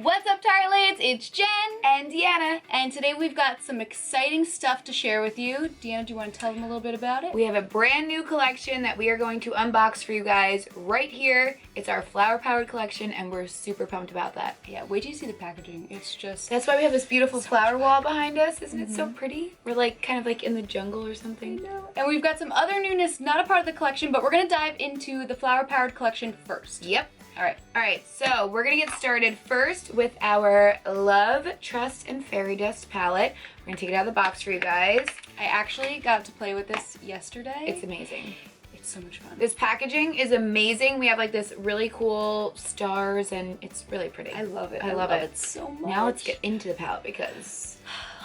What's up, Tartlets? It's Jen and Deanna, and today we've got some exciting stuff to share with you. Deanna, do you want to tell them a little bit about it? We have a brand new collection that we are going to unbox for you guys right here. It's our Flowerpowered collection, and we're super pumped about that. Yeah, wait till you see the packaging. It's just... That's why we have this beautiful flower wall behind us. Isn't it so pretty? We're like kind of like in the jungle or something. I know. And we've got some other newness, not a part of the collection, but we're going to dive into the Flowerpowered collection first. Yep. All right, so we're gonna get started first with our Love, Trust, and Fairy Dust palette. We're gonna take it out of the box for you guys. I actually got to play with this yesterday. It's amazing. It's so much fun. This packaging is amazing. We have like this really cool stars and it's really pretty. I love it. I love it so much. Now let's get into the palette because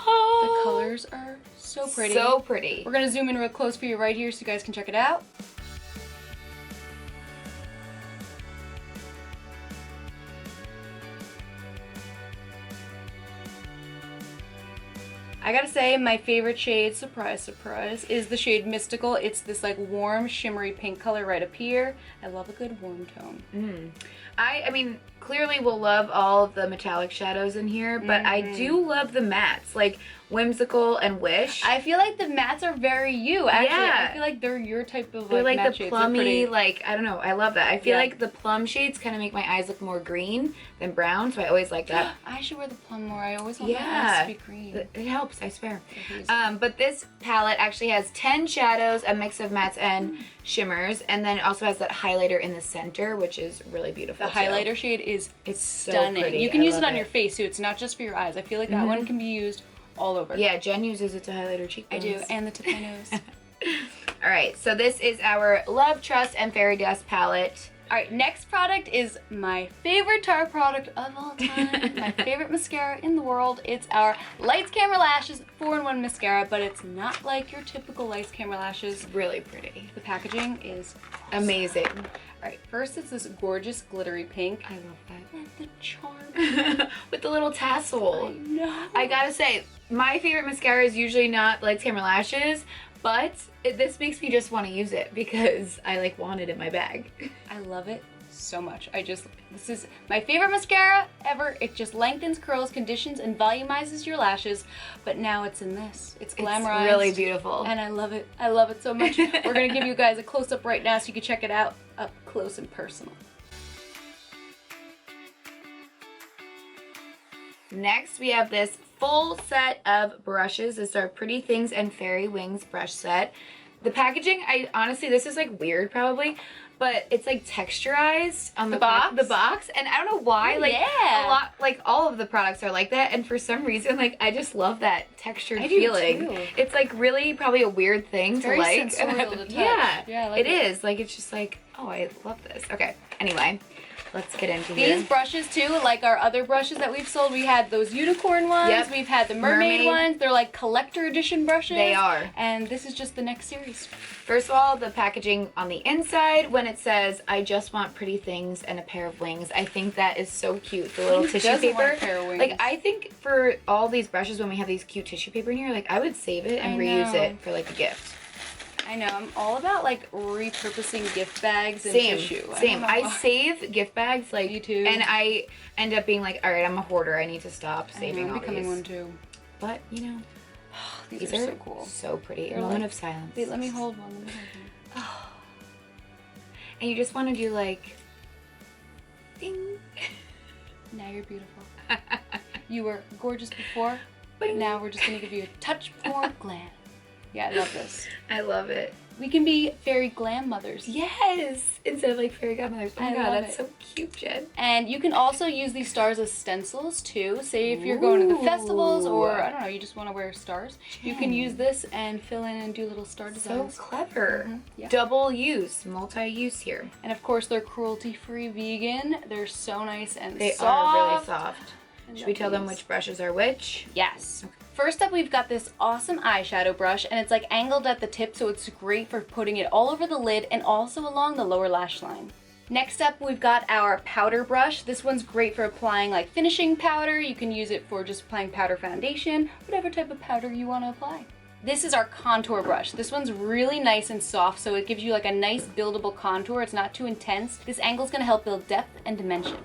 the colors are so pretty. So pretty. We're gonna zoom in real close for you right here so you guys can check it out. I gotta say, my favorite shade, surprise, surprise, is the shade Mystical. It's this like warm, shimmery pink color right up here. I love a good warm tone. I mean, clearly we'll love all of the metallic shadows in here, but I do love the mattes, like Whimsical and Wish. I feel like the mattes are very you, actually. Yeah. I feel like they're your type of They're like matte the shades. plummy, like, I don't know, I love that. I feel like the plum shades kind of make my eyes look more green than brown, so I always like that. I should wear the plum more. I always want my eyes to be green. It helps, I swear. But this palette actually has 10 shadows, a mix of mattes and shimmers, and then it also has that highlighter in the center, which is really beautiful. The highlighter shade is stunning. So pretty. You can use it on your face too. It's not just for your eyes. I feel like that one can be used all over. Yeah, Jen uses it to highlight her cheekbones. I do, and the tip of my nose. Alright, so this is our Love, Trust, and Fairy Dust palette. Alright, next product is my favorite Tarte product of all time. My favorite mascara in the world. It's our Lights Camera Lashes 4-in-1 mascara, but it's not like your typical Lights Camera Lashes. It's really pretty. The packaging is amazing. Alright, first it's this gorgeous glittery pink. I love that. And the charm. With the little tassel. I know. I gotta say, my favorite mascara is usually not Lights Camera Lashes, but this makes me just want to use it because I like want it in my bag. I love it so much. This is my favorite mascara ever. It just lengthens, curls, conditions, and volumizes your lashes, but now it's in this. It's glamorized. It's really beautiful. And I love it. I love it so much. We're gonna give you guys a close-up right now so you can check it out up close and personal. Next, we have this full set of brushes. This is our Pretty Things and Fairy Wings brush set. The packaging, honestly, this is like weird probably, but it's like texturized on the box. And I don't know why, a lot, like all of the products are like that, and for some reason, like I just love that textured feeling. Too. It's like really probably a weird thing to like. Very sensorial to touch. Yeah, I like it is. Like it's just like, oh, I love this. Okay, anyway. Let's get into these brushes too, like our other brushes that we've sold. We had those unicorn ones. We've had the mermaid ones. They're like collector edition brushes. They are. And this is just the next series. First of all, the packaging on the inside, when it says, I just want pretty things and a pair of wings. I think that is so cute. The little tissue paper. Want a pair of wings? Like, I think for all these brushes, when we have these cute tissue paper in here, like I would save it and reuse it for like a gift. I know, I'm all about like repurposing gift bags and tissue. Same. I save gift bags like you too. And I end up being like, all right, I'm a hoarder. I need to stop saving I'm becoming one too. But you know, these are so cool. So pretty. They're Moment of silence. Wait, let me hold one. And you just want to do like, ding. Now you're beautiful. You were gorgeous before, but now we're just gonna give you a touch more glam. Yeah, I love this. I love it. We can be fairy glam mothers. Yes! Instead of like fairy godmothers. Oh my god, that's so cute, Jen. And you can also use these stars as stencils too. Say if you're going to the festivals or, I don't know, you just want to wear stars. You can use this and fill in and do little star designs. So clever. Double use, multi-use here. And of course they're cruelty-free vegan. They're so nice and they soft. are really soft. Should we tell them which brushes are which? Yes. Okay. First up, we've got this awesome eyeshadow brush, and it's like angled at the tip, so it's great for putting it all over the lid and also along the lower lash line. Next up, we've got our powder brush. This one's great for applying like finishing powder. You can use it for just applying powder foundation, whatever type of powder you want to apply. This is our contour brush. This one's really nice and soft, so it gives you like a nice buildable contour. It's not too intense. This angle is going to help build depth and dimension.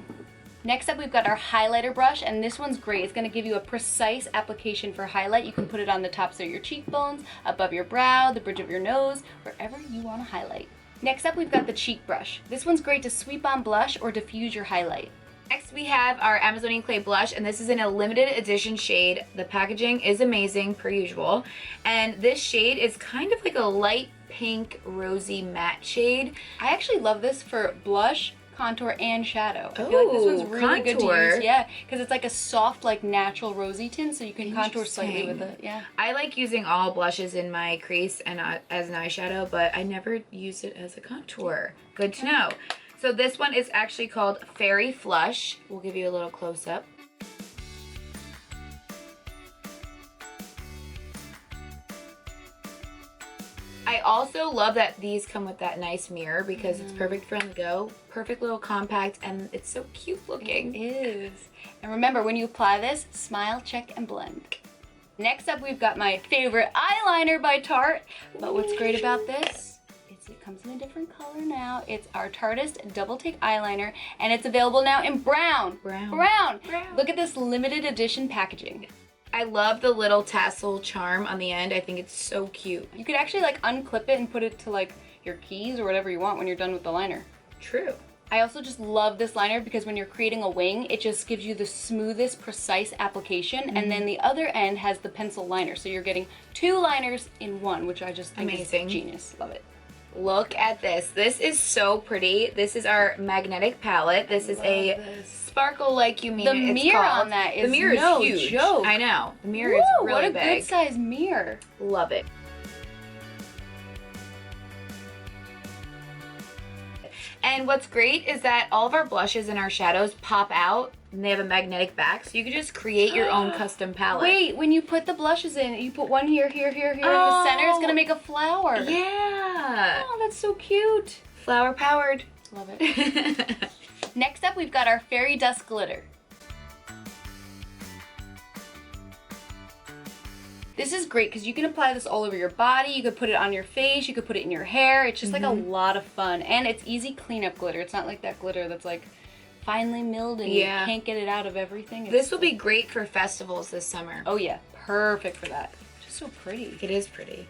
Next up, we've got our highlighter brush, and this one's great. It's going to give you a precise application for highlight. You can put it on the tops of your cheekbones, above your brow, the bridge of your nose, wherever you want to highlight. Next up, we've got the cheek brush. This one's great to sweep on blush or diffuse your highlight. Next we have our Amazonian Clay blush, and this is in a limited edition shade. The packaging is amazing per usual, and this shade is kind of like a light pink rosy matte shade. I actually love this for blush, contour, and shadow. I feel like this one's really good to use. Yeah, because it's like a soft, like natural rosy tint, so you can contour slightly with it. Yeah. I like using all blushes in my crease and as an eyeshadow, but I never use it as a contour. Good to know. So this one is actually called Fairy Flush. We'll give you a little close up. I also love that these come with that nice mirror because it's perfect for on the go, perfect little compact, and it's so cute looking. It is. And remember, when you apply this, smile, check, and blend. Next up, we've got my favorite eyeliner by Tarte. But what's great about this is it comes in a different color now. It's our Tarteist Double Take Eyeliner, and it's available now in brown. Brown. Look at this limited edition packaging. I love the little tassel charm on the end. I think it's so cute. You could actually like unclip it and put it to like your keys or whatever you want when you're done with the liner. True. I also just love this liner because when you're creating a wing, it just gives you the smoothest, precise application, and then the other end has the pencil liner. So you're getting two liners in one, which I just think is genius. Love it. Look at this. This is so pretty. This is our magnetic palette. This is sparkle like you mean the mirror on that is no huge. Joke. I know. The mirror is really big. What a good size mirror. Love it. And what's great is that all of our blushes and our shadows pop out and they have a magnetic back, so you can just create your own custom palette. Wait, when you put the blushes in, you put one here, here, here, here in the center, it's gonna make a flower. Yeah. Oh, that's so cute. Flowerpowered. Love it. Next up, we've got our Fairy Dust Glitter. This is great because you can apply this all over your body. You could put it on your face. You could put it in your hair. It's just like a lot of fun. And it's easy cleanup glitter. It's not like that glitter that's like finely milled and you can't get it out of everything. This will be great for festivals this summer. Oh yeah, perfect for that. Just so pretty. It is pretty.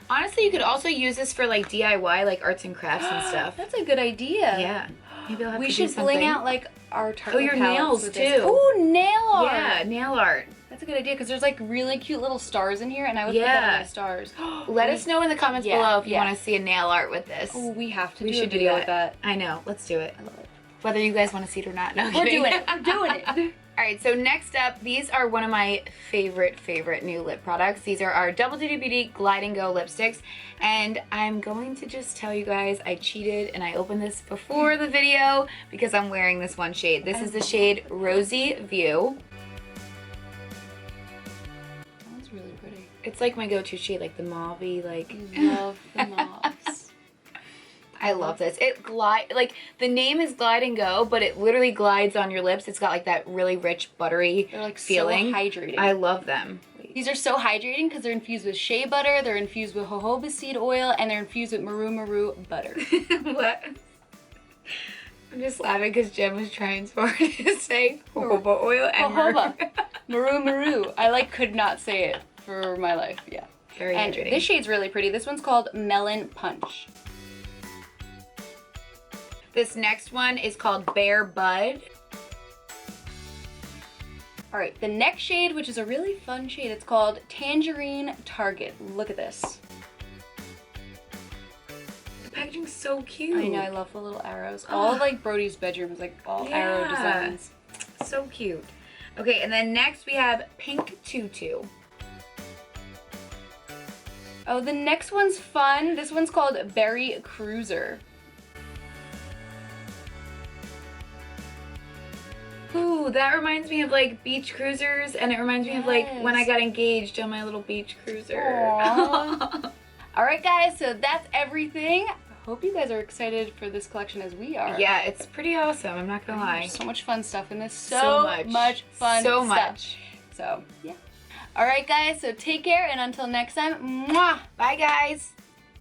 Honestly, you could also use this for like DIY, like arts and crafts and stuff. That's a good idea. Yeah. Maybe I'll have we to should do something. bling out like our Tarte your nails too. Oh, nail art. Yeah, nail art. That's a good idea because there's like really cute little stars in here, and I would put that on my stars. Let us know in the comments below if you want to see a nail art with this. Oh, we have to. We should do video that. with that. I know. Let's do it. I love it. Whether you guys want to see it or not. No, We're doing it. We're doing it. All right, so next up, these are one of my favorite new lip products. These are our Double Duty Beauty Glide and Go lipsticks. And I'm going to just tell you guys, I cheated and I opened this before the video because I'm wearing this one shade. This is the shade Rosy View. That one's really pretty. It's like my go-to shade, like the mauve-y, like... Love the mauves. I love this. It like the name is Glide and Go, but it literally glides on your lips. It's got like that really rich buttery feeling. So hydrating. I love them. These are so hydrating because they're infused with shea butter, they're infused with jojoba seed oil, and they're infused with maru butter. What? I'm just laughing because Jen was trying so hard to say jojoba oil and jojoba. Maru. I like could not say it for my life. Yeah. Very hydrating. This shade's really pretty. This one's called Melon Punch. This next one is called Bare Bud. All right, the next shade, which is a really fun shade, it's called Tangerine Target. Look at this. The packaging's so cute. I know, I love the little arrows. All of, like Brody's bedroom is like all arrow designs. So cute. Okay, and then next we have Pink Tutu. Oh, the next one's fun. This one's called Berry Cruiser. Ooh, that reminds me of like beach cruisers, and it reminds me of like when I got engaged on my little beach cruiser. Alright guys, so that's everything. I hope you guys are excited for this collection as we are. Yeah, it's pretty awesome, I'm not gonna lie. There's so much fun stuff in this. So much fun stuff. So, yeah. Alright guys, so take care, and until next time, mwah! Bye guys!